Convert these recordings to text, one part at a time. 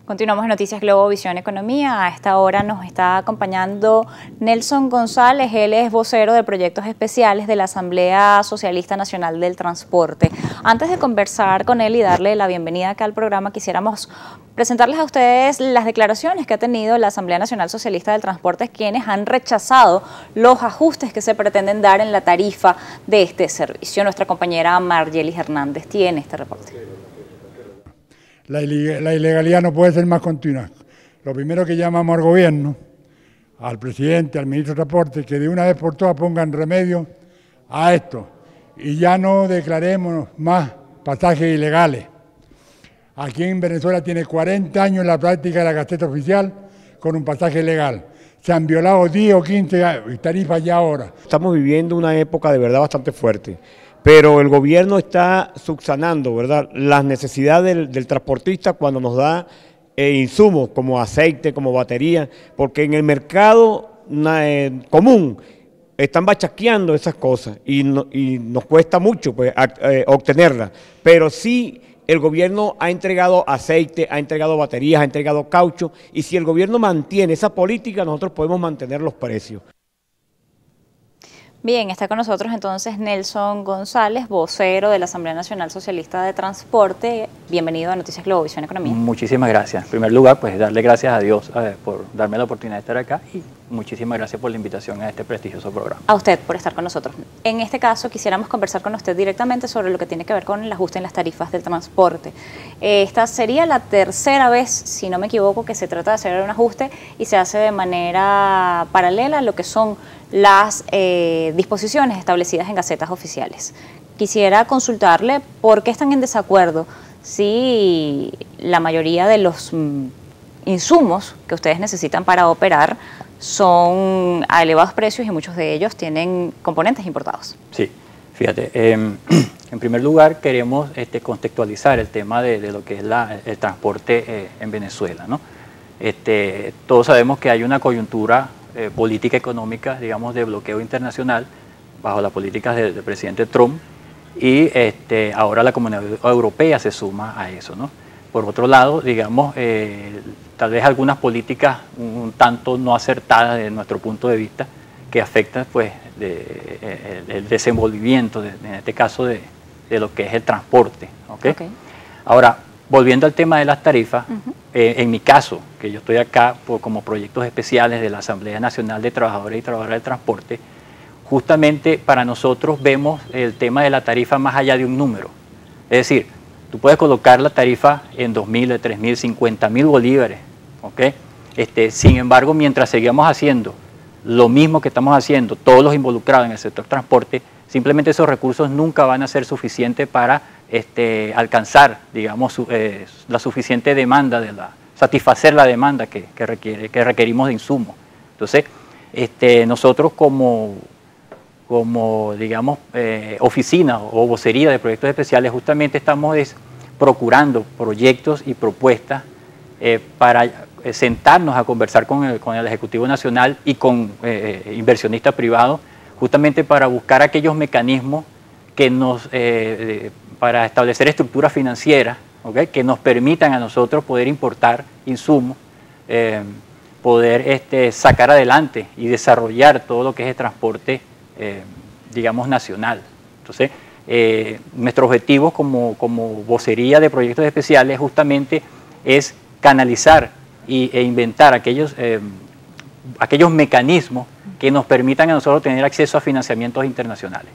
Continuamos en Noticias Globo Visión Economía. A esta hora nos está acompañando Nelson González. Él es vocero de proyectos especiales de la Asamblea Socialista Nacional del Transporte. Antes de conversar con él y darle la bienvenida acá al programa, quisiéramos presentarles a ustedes las declaraciones que ha tenido la Asamblea Nacional Socialista del Transporte, quienes han rechazado los ajustes que se pretenden dar en la tarifa de este servicio. Nuestra compañera Margelis Hernández tiene este reporte. La ilegalidad no puede ser más continua. Lo primero que llamamos al gobierno, al presidente, al ministro de Transporte, que de una vez por todas pongan remedio a esto y ya no declaremos más pasajes ilegales. Aquí en Venezuela tiene 40 años la práctica de la Gaceta Oficial con un pasaje ilegal. Se han violado 10 o 15 tarifas ya ahora. Estamos viviendo una época de verdad bastante fuerte, pero el gobierno está subsanando, ¿verdad?, las necesidades del transportista cuando nos da insumos como aceite, como batería, porque en el mercado común están bachaqueando esas cosas y nos cuesta mucho pues, obtenerlas, pero sí el gobierno ha entregado aceite, ha entregado baterías, ha entregado caucho, y si el gobierno mantiene esa política, nosotros podemos mantener los precios. Bien, está con nosotros entonces Nelson González, vocero de la Asamblea Nacional Socialista de Transporte. Bienvenido a Noticias Globo Visión Economía. Muchísimas gracias. En primer lugar, pues darle gracias a Dios por darme la oportunidad de estar acá y muchísimas gracias por la invitación a este prestigioso programa. A usted por estar con nosotros. En este caso quisiéramos conversar con usted directamente sobre lo que tiene que ver con el ajuste en las tarifas del transporte. Esta sería la tercera vez, si no me equivoco, que se trata de hacer un ajuste y se hace de manera paralela a lo que son las disposiciones establecidas en gacetas oficiales. Quisiera consultarle por qué están en desacuerdo si la mayoría de los insumos que ustedes necesitan para operar son a elevados precios y muchos de ellos tienen componentes importados. Sí, fíjate, en primer lugar queremos contextualizar el tema de lo que es el transporte en Venezuela, ¿no? Todos sabemos que hay una coyuntura política económica, digamos, de bloqueo internacional bajo las políticas del presidente Trump y ahora la Comunidad Europea se suma a eso, ¿no? Por otro lado, digamos, tal vez algunas políticas un tanto no acertadas desde nuestro punto de vista que afectan pues el desenvolvimiento, en este caso, de lo que es el transporte, ¿okay? Ahora, volviendo al tema de las tarifas, en mi caso, que yo estoy acá como proyectos especiales de la Asamblea Nacional de Trabajadores y Trabajadoras del Transporte, justamente para nosotros vemos el tema de la tarifa más allá de un número. Es decir, tú puedes colocar la tarifa en 2.000, 3.000, 50.000 bolívares, ¿okay? Sin embargo, mientras sigamos haciendo lo mismo que estamos haciendo, todos los involucrados en el sector transporte, simplemente esos recursos nunca van a ser suficientes para alcanzar, digamos, la suficiente demanda, satisfacer la demanda que requerimos de insumos. Entonces, nosotros como digamos, oficina o vocería de proyectos especiales, justamente estamos procurando proyectos y propuestas para sentarnos a conversar con el Ejecutivo Nacional y con inversionistas privados, justamente para buscar aquellos mecanismos que para establecer estructuras financieras, ¿okay?, que nos permitan a nosotros poder importar insumos, poder sacar adelante y desarrollar todo lo que es el transporte, digamos, nacional. Entonces, nuestro objetivo como vocería de proyectos especiales justamente es canalizar e inventar aquellos mecanismos que nos permitan a nosotros tener acceso a financiamientos internacionales.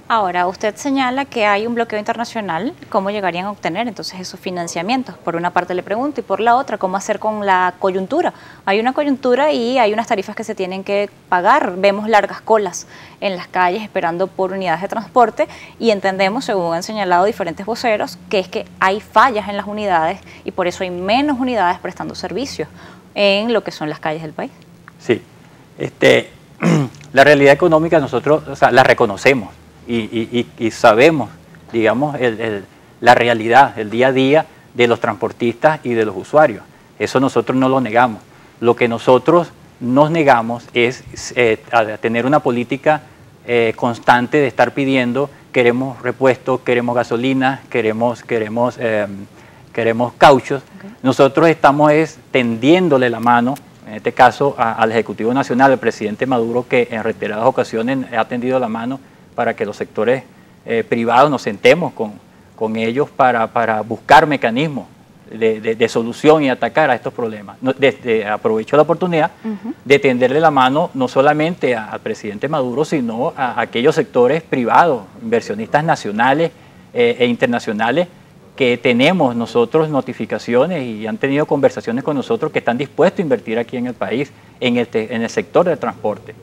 Ahora, usted señala que hay un bloqueo internacional. ¿Cómo llegarían a obtener entonces esos financiamientos? Por una parte le pregunto, y por la otra, ¿cómo hacer con la coyuntura? Hay una coyuntura y hay unas tarifas que se tienen que pagar. Vemos largas colas en las calles esperando por unidades de transporte y entendemos, según han señalado diferentes voceros, que es que hay fallas en las unidades y por eso hay menos unidades prestando servicios en lo que son las calles del país. Sí, la realidad económica nosotros, o sea, la reconocemos. Y sabemos, digamos, la realidad, el día a día de los transportistas y de los usuarios. Eso nosotros no lo negamos. Lo que nosotros nos negamos es a tener una política constante de estar pidiendo, queremos repuestos, queremos gasolina, queremos queremos cauchos. Nosotros estamos tendiéndole la mano, en este caso al Ejecutivo Nacional, el presidente Maduro, que en reiteradas ocasiones ha tendido la mano para que los sectores privados nos sentemos con ellos para buscar mecanismos de solución y atacar a estos problemas. Aprovecho la oportunidad de tenderle la mano no solamente al presidente Maduro, sino a aquellos sectores privados, inversionistas nacionales e internacionales, que tenemos nosotros notificaciones y han tenido conversaciones con nosotros que están dispuestos a invertir aquí en el país, en el sector del transporte.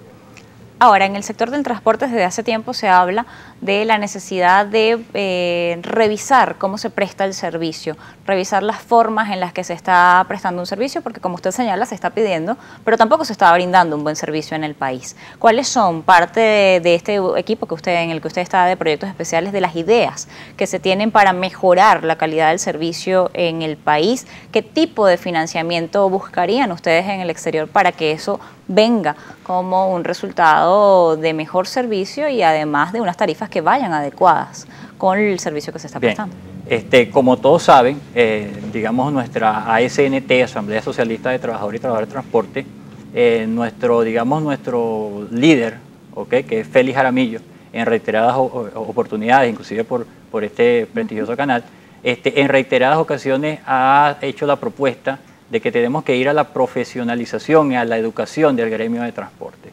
Ahora, en el sector del transporte desde hace tiempo se habla de la necesidad de revisar cómo se presta el servicio, revisar las formas en las que se está prestando un servicio, porque como usted señala, se está pidiendo, pero tampoco se está brindando un buen servicio en el país. ¿Cuáles son parte de este equipo en el que usted está de proyectos especiales, de las ideas que se tienen para mejorar la calidad del servicio en el país? ¿Qué tipo de financiamiento buscarían ustedes en el exterior para que eso venga como un resultado de mejor servicio y además de unas tarifas que vayan adecuadas con el servicio que se está prestando? Como todos saben, digamos nuestra ASNT, Asamblea Socialista de Trabajadores y Trabajadoras de Transporte, nuestro líder, que es Félix Jaramillo, en reiteradas oportunidades, inclusive por este prestigioso canal, en reiteradas ocasiones ha hecho la propuesta de que tenemos que ir a la profesionalización y a la educación del gremio de transporte.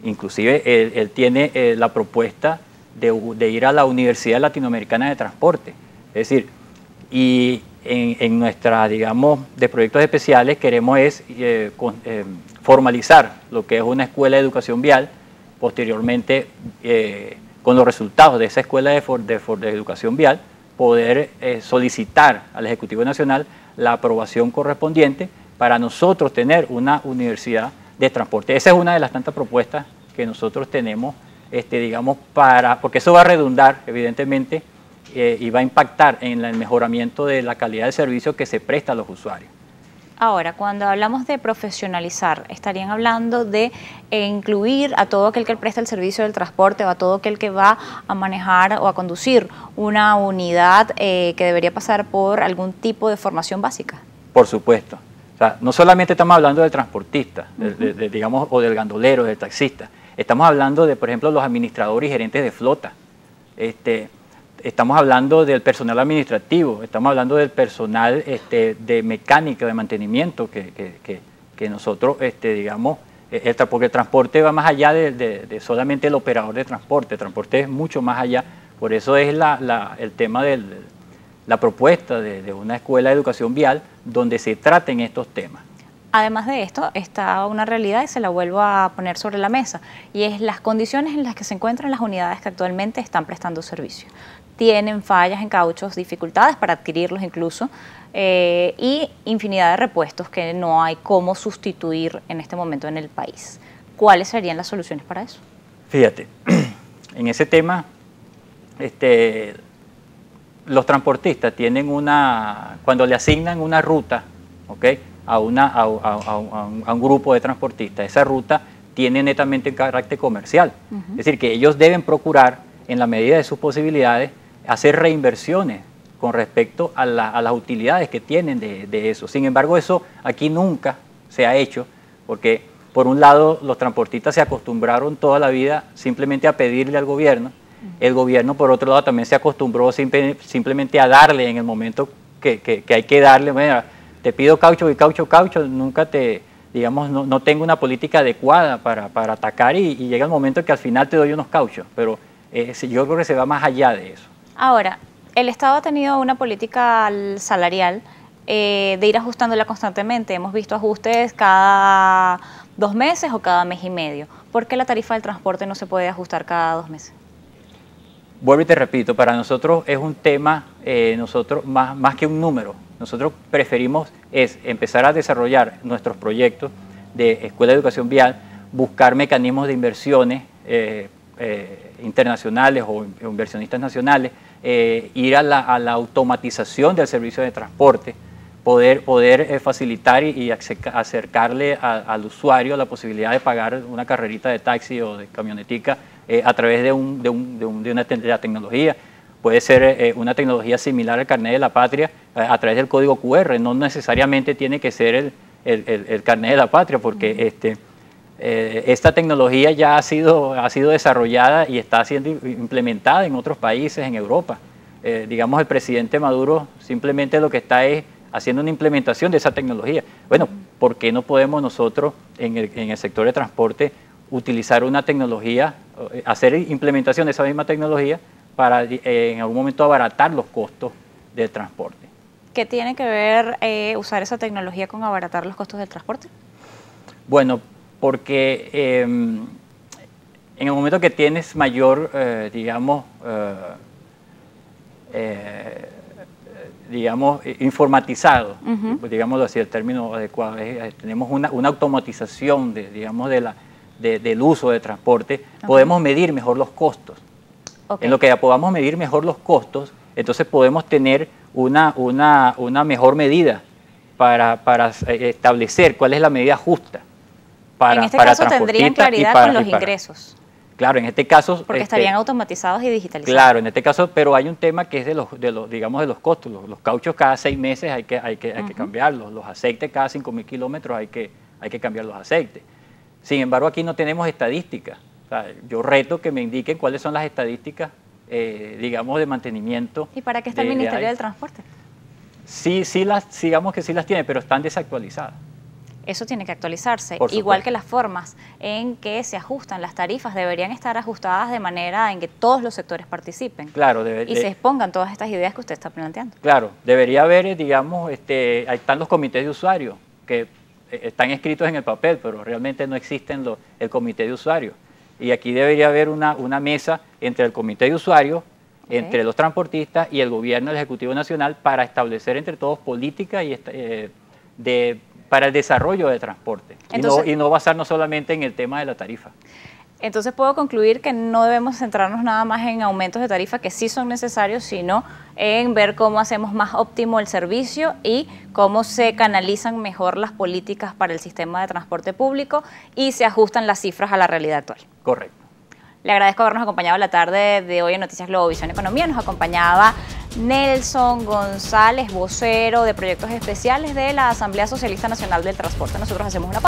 Inclusive él tiene la propuesta de ir a la Universidad Latinoamericana de Transporte. Es decir, y en nuestra, digamos, de proyectos especiales queremos formalizar lo que es una escuela de educación vial, posteriormente con los resultados de esa escuela de educación vial, poder solicitar al Ejecutivo Nacional la aprobación correspondiente para nosotros tener una universidad de transporte. Esa es una de las tantas propuestas que nosotros tenemos, digamos, porque eso va a redundar, evidentemente, y va a impactar en el mejoramiento de la calidad del servicio que se presta a los usuarios. Ahora, cuando hablamos de profesionalizar, ¿estarían hablando de incluir a todo aquel que presta el servicio del transporte o a todo aquel que va a manejar o a conducir una unidad que debería pasar por algún tipo de formación básica? Por supuesto. O sea, no solamente estamos hablando del transportista, digamos, o del gandolero, del taxista. Estamos hablando de, por ejemplo, los administradores y gerentes de flota. Estamos hablando del personal administrativo, estamos hablando del personal de mecánica, de mantenimiento, que nosotros, digamos, porque el transporte va más allá de solamente el operador de transporte. El transporte es mucho más allá. Por eso es el tema de la propuesta de una escuela de educación vial donde se traten estos temas. Además de esto, está una realidad y se la vuelvo a poner sobre la mesa, y es las condiciones en las que se encuentran las unidades que actualmente están prestando servicio. Tienen fallas en cauchos, dificultades para adquirirlos incluso, y infinidad de repuestos que no hay cómo sustituir en este momento en el país. ¿Cuáles serían las soluciones para eso? Fíjate, en ese tema, los transportistas tienen cuando le asignan una ruta, a un grupo de transportistas, esa ruta tiene netamente carácter comercial. Es decir, que ellos deben procurar, en la medida de sus posibilidades, hacer reinversiones con respecto a las utilidades que tienen de eso. Sin embargo, eso aquí nunca se ha hecho, porque por un lado los transportistas se acostumbraron toda la vida simplemente a pedirle al gobierno. El gobierno, por otro lado, también se acostumbró simplemente a darle en el momento que hay que darle. Mira, te pido caucho y caucho, nunca digamos, no tengo una política adecuada para atacar y llega el momento que al final te doy unos cauchos, pero yo creo que se va más allá de eso. Ahora, el Estado ha tenido una política salarial de ir ajustándola constantemente. Hemos visto ajustes cada 2 meses o cada mes y medio. ¿Por qué la tarifa del transporte no se puede ajustar cada 2 meses? Vuelvo y te repito, para nosotros es un tema, más que un número. Nosotros preferimos empezar a desarrollar nuestros proyectos de escuela de educación vial, buscar mecanismos de inversiones internacionales o inversionistas nacionales, ir a la automatización del servicio de transporte, poder facilitar y acercarle al usuario la posibilidad de pagar una carrerita de taxi o de camionetica a través de la tecnología, puede ser una tecnología similar al carnet de la patria a través del código QR, no necesariamente tiene que ser el carnet de la patria, porque esta tecnología ya ha sido desarrollada y está siendo implementada en otros países, en Europa. Digamos, el presidente Maduro simplemente lo que está es haciendo una implementación de esa tecnología. Bueno, ¿por qué no podemos nosotros en el sector de transporte utilizar una tecnología, hacer implementación de esa misma tecnología para en algún momento abaratar los costos del transporte? ¿Qué tiene que ver usar esa tecnología con abaratar los costos del transporte? Bueno, porque en el momento que tienes mayor, digamos, informatizado, digámoslo así, el término adecuado, tenemos una automatización del uso de transporte, podemos medir mejor los costos. En lo que podamos medir mejor los costos, entonces podemos tener una mejor medida para establecer cuál es la medida justa. En este caso tendrían claridad con los ingresos. Claro, en este caso... Porque estarían automatizados y digitalizados. Claro, en este caso, pero hay un tema que es de los costos. Los cauchos cada 6 meses hay que cambiarlos. Los aceites cada 5.000 kilómetros hay que cambiar los aceites. Sin embargo, aquí no tenemos estadísticas. O sea, yo reto que me indiquen cuáles son las estadísticas, digamos, de mantenimiento. ¿Y para qué está el Ministerio del Transporte? Sí, digamos que sí las tiene, pero están desactualizadas. Eso tiene que actualizarse, igual que las formas en que se ajustan las tarifas están ajustadas de manera en que todos los sectores participen. Claro, y se expongan todas estas ideas que usted está planteando. Claro, debería haber, digamos, ahí están los comités de usuarios que están escritos en el papel, pero realmente no existen el comité de usuarios. Y aquí debería haber una mesa entre el comité de usuarios, entre los transportistas y el gobierno, el Ejecutivo Nacional, para establecer entre todos políticas para el desarrollo de transporte. Entonces, y no basarnos solamente en el tema de la tarifa. Entonces puedo concluir que no debemos centrarnos nada más en aumentos de tarifa que sí son necesarios, sino en ver cómo hacemos más óptimo el servicio y cómo se canalizan mejor las políticas para el sistema de transporte público y se ajustan las cifras a la realidad actual. Correcto. Le agradezco habernos acompañado la tarde de hoy en Noticias Globovisión Economía. Nos acompañaba Nelson González, vocero de proyectos especiales de la Asamblea Socialista Nacional del Transporte. Nosotros hacemos una pausa.